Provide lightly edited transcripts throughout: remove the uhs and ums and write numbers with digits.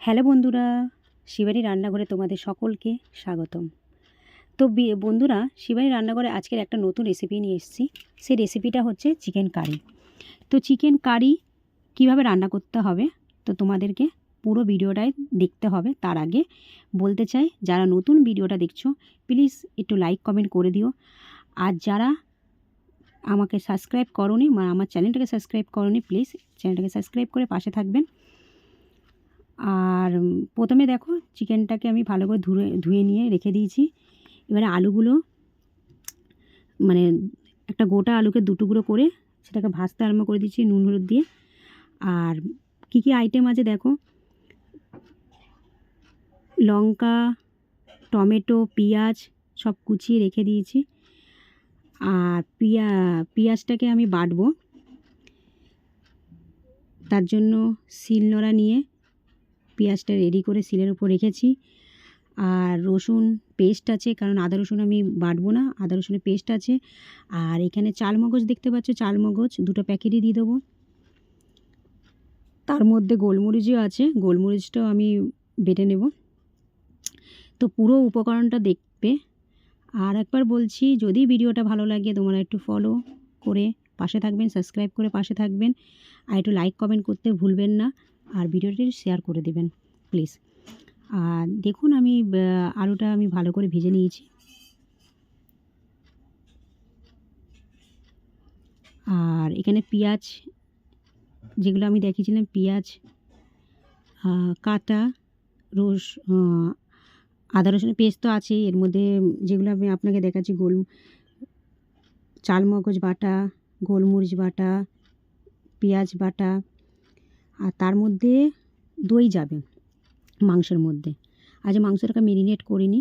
Hello বন্ধুরা, শিবানী রান্নাঘরে তোমাদের সকলকে স্বাগতম। তো বন্ধুরা, শিবানী রান্নাঘরে আজকের একটা নতুন রেসিপি নিয়ে এসেছি। সেই রেসিপিটা হচ্ছে চিকেন কারি। তো চিকেন কারি কীভাবে রান্না করতে হবে তো তোমাদেরকে পুরো ভিডিওটাই দেখতে হবে। তার আগে বলতে চাই, যারা নতুন ভিডিওটা দেখছো প্লিজ একটু লাইক কমেন্ট করে দিও। আর যারা আমাকে সাবস্ক্রাইব করোনি, আমার চ্যানেলটাকে সাবস্ক্রাইব করোনি, প্লিজ চ্যানেলটাকে সাবস্ক্রাইব করে পাশে থাকবেন। আর প্রথমে দেখো, চিকেনটাকে আমি ভালো করে ধুয়ে নিয়ে রেখে দিয়েছি। এবারে আলুগুলো মানে একটা গোটা আলুকে দুটুকরো করে সেটাকে ভাজতে আরম্ভ করে দিচ্ছি নুন হলুদ দিয়ে। আর কি কি আইটেম আছে দেখো, লঙ্কা, টমেটো, পেঁয়াজ সব কুচিয়ে রেখে দিয়েছি। আর পেঁয়াজটাকে আমি বাটবো, তার জন্য শিলনোড়া নিয়ে পেঁয়াজটা রেডি করে শিলের উপর রেখেছি। আর রসুন পেস্ট আছে, কারণ আদা রসুন আমি বাটবো না, আদা রসুনের পেস্ট আছে। আর এখানে চালমগজ দেখতে পাচ্ছ, চালমগজ 2টো প্যাকেটই দিয়ে দেবো। তার মধ্যে গোলমরিচও আছে, গোলমরিচটাও আমি বেটে নেব। তো পুরো উপকরণটা দেখবে। আর একবার বলছি, যদি ভিডিওটা ভালো লাগে তোমরা একটু ফলো করে পাশে থাকবেন, সাবস্ক্রাইব করে পাশে থাকবেন, আর একটু লাইক কমেন্ট করতে ভুলবেন না। আর ভিডিওটি শেয়ার করে দেবেন প্লিজ। আর দেখুন, আমি আলুটা আমি ভালো করে ভেজে নিয়েছি। আর এখানে পেঁয়াজ, যেগুলো আমি দেখিয়েছিলাম, পেঁয়াজ কাটা, আদা রসুনের পেস্ট তো আছেই, এর মধ্যে যেগুলো আমি আপনাকে দেখাচ্ছি চালমগজ বাটা, গোলমরিচ বাটা, পেঁয়াজ বাটা। আর তার মধ্যে দই যাবে মাংসের মধ্যে। আজ মাংসটাকে ম্যারিনেট করিনি,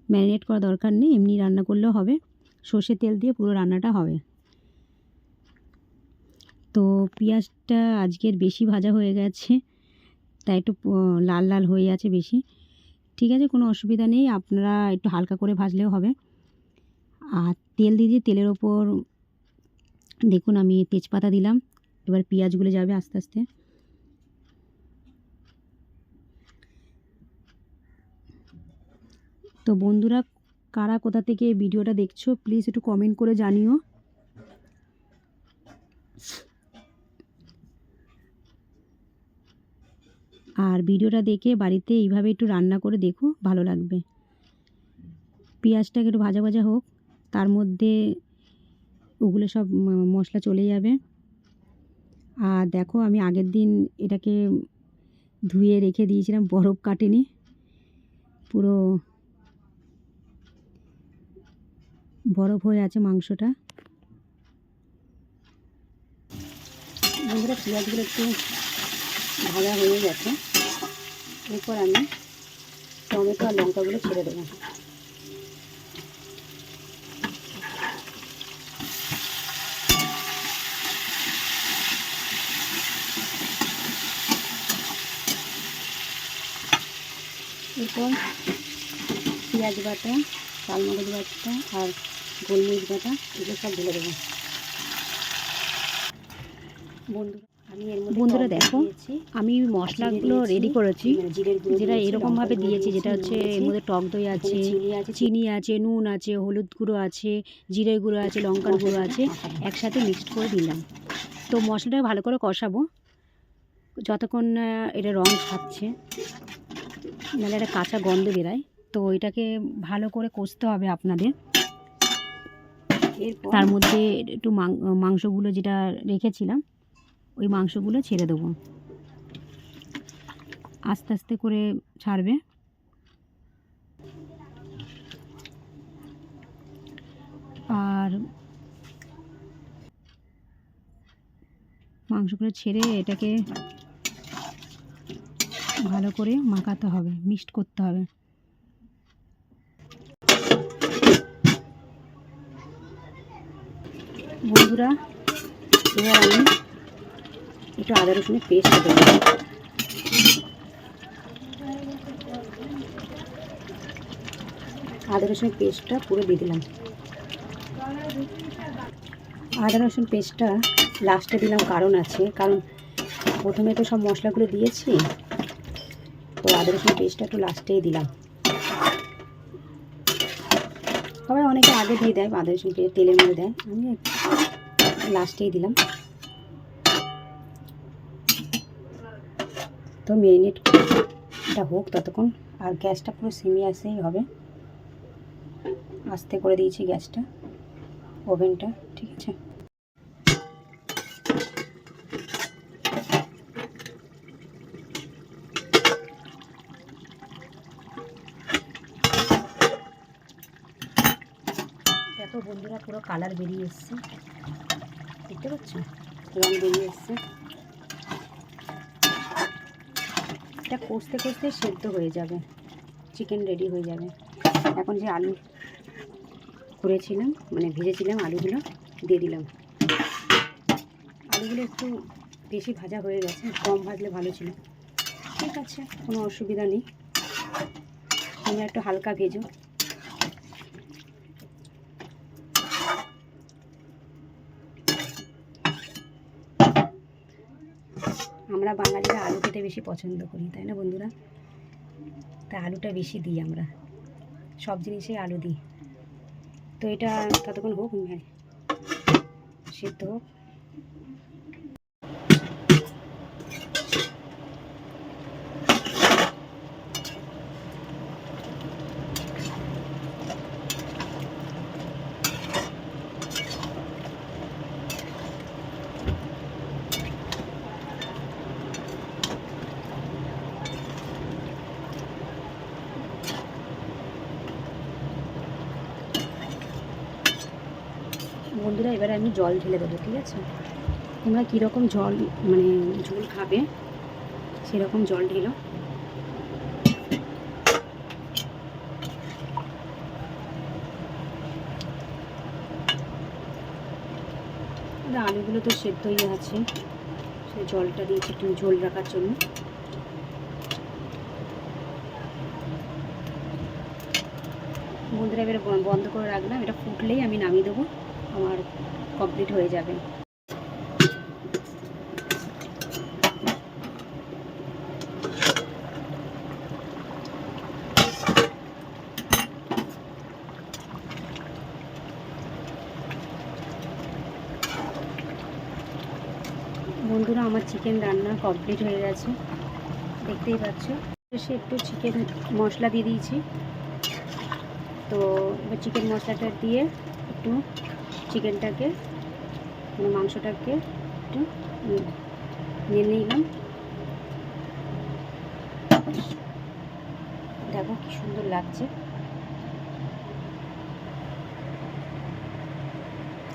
ম্যারিনেট করা দরকার নেই, এমনি রান্না করলেও হবে। সর্ষের তেল দিয়ে পুরো রান্নাটা হবে। তো পেঁয়াজটা আজকের বেশি ভাজা হয়ে গেছে, তাই একটু লাল লাল হয়ে আছে বেশি। ঠিক আছে, কোনো অসুবিধা নেই, আপনারা একটু হালকা করে ভাজলেও হবে। আর তেল দিয়ে তেলের ওপর দেখুন আমি তেজপাতা দিলাম। এবার পেঁয়াজগুলো যাবে আস্তে আস্তে। তো বন্ধুরা, কারা কোথা থেকে ভিডিওটা দেখছো প্লিজ একটু কমেন্ট করে জানিও। আর ভিডিওটা দেখে বাড়িতে এইভাবে একটু রান্না করে দেখো, ভালো লাগবে। পেঁয়াজটাকে একটু ভাজা ভাজা হোক, তার মধ্যে ওগুলো সব মশলা চলে যাবে। আর দেখো, আমি আগের দিন এটাকে ধুয়ে রেখে দিয়েছিলাম, বরফ কাটেনি, পুরো বরফ হয়ে আছে মাংসটা। বন্ধুরা, পেঁয়াজগুলো একটু ভাজা হয়ে গেছে, এরপর আমি টমেটো আর লঙ্কাগুলো ছেড়ে দেবো। এরপর পেঁয়াজ বাটা, চালমগজ বাটা আর গোলমরিচ বাটা এগুলো সব ঢেলে দেবো। বন্ধুরা দেখো, আমি মশলাগুলো রেডি করেছি, যেটা এরকমভাবে দিয়েছি, যেটা হচ্ছে এর মধ্যে টক দই আছে, চিনি আছে, নুন আছে, হলুদ গুঁড়ো আছে, জিরের গুঁড়ো আছে, লঙ্কার গুঁড়ো আছে, একসাথে মিক্সড করে দিলাম। তো মশলাটা ভালো করে কষাবো যতক্ষণ না এটা রং ছাড়ছে, নাহলে একটা কাঁচা গন্ধ বেরায়। তো এটাকে ভালো করে কষতে হবে আপনাদের। তার মধ্যে একটু মাংসগুলো যেটা রেখেছিলাম ওই মাংসগুলো ছেড়ে দেবো, আস্তে আস্তে করে ছাড়বে। আর মাংসগুলো ছেড়ে এটাকে ভালো করে মাখাতে হবে, মিক্সড করতে হবে। বন্ধুরা, এবার আমি একটু আদা রসুনের পেস্ট দেবো। আদা রসুনের পেস্টটা পুরো দিয়ে দিলাম। আদা রসুন পেস্টটা লাস্টে দিলাম, কারণ আছে, কারণ প্রথমে তো সব মশলাগুলো দিয়েছি, তো আদা রসুন পেস্টটা একটু লাস্টেই দিলাম। সবাই অনেকে আগে দিয়ে দেয় আদা রসুন পেস্ট, তেলের মধ্যে দেয়, আমি লাস্টেই দিলাম। তো ম্যারিনেটটা হোক ততক্ষণ, আর গ্যাসটা পুরো সিমে আসলেই হবে। আস্তে করে দিয়েছি গ্যাসটা, ওভেনটা, ঠিক আছে। দেখো বন্ধুরা, পুরো কালার বেরিয়ে এসছে, দেখতে পাচ্ছ, রং বেরিয়ে এসছে। এটা কষতে কষতে সেদ্ধ হয়ে যাবে, চিকেন রেডি হয়ে যাবে। এখন যে আলু করেছিলাম, মানে ভেজেছিলাম, আলুগুলো দিয়ে দিলাম। আলুগুলো একটু বেশি ভাজা হয়ে গেছে, কম ভাজলে ভালো ছিল। ঠিক আছে, কোনো অসুবিধা নেই, তোমরা একটু হালকা ভেজো। আমরা বাঙালিরা আলু খেতে বেশি পছন্দ করি, তাই না বন্ধুরা? তাই আলুটা বেশি দিই আমরা, সব জিনিসেই আলু দিই। তো এটা ততক্ষণ হোক, সিদ্ধ হোক। বন্ধুরা, এবারে আমি জল ঢেলে দেবো, ঠিক আছে? তোমরা কীরকম জল, মানে ঝোল খাবে সেরকম জল ঢেলো। আলুগুলো তো সেদ্ধই আছে, সেই জলটা দিয়েছি একটু ঝোল রাখার জন্য। বন্ধুরা, এবারে বন্ধ করে রাখলাম, এটা ফুটলেই আমি নামিয়ে দেবো, আমার কমপ্লিট হয়ে যাবে। বন্ধুরা, আমার চিকেন রান্না কমপ্লিট হয়ে গেছে, দেখতেই পাচ্ছ। সে একটু চিকেন মশলা দিয়ে দিয়েছি, তো এবার চিকেন মশলাটা দিয়ে একটু চিকেনটাকে, মানে মাংসটাকে একটু নিয়ে নিলাম। দেখো কি সুন্দর লাগছে।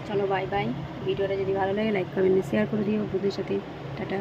চলো বাই বাই। ভিডিওটা যদি ভালো লাগে লাইক কমেন্ট শেয়ার করে দিও বন্ধুদের সাথে। টাটা।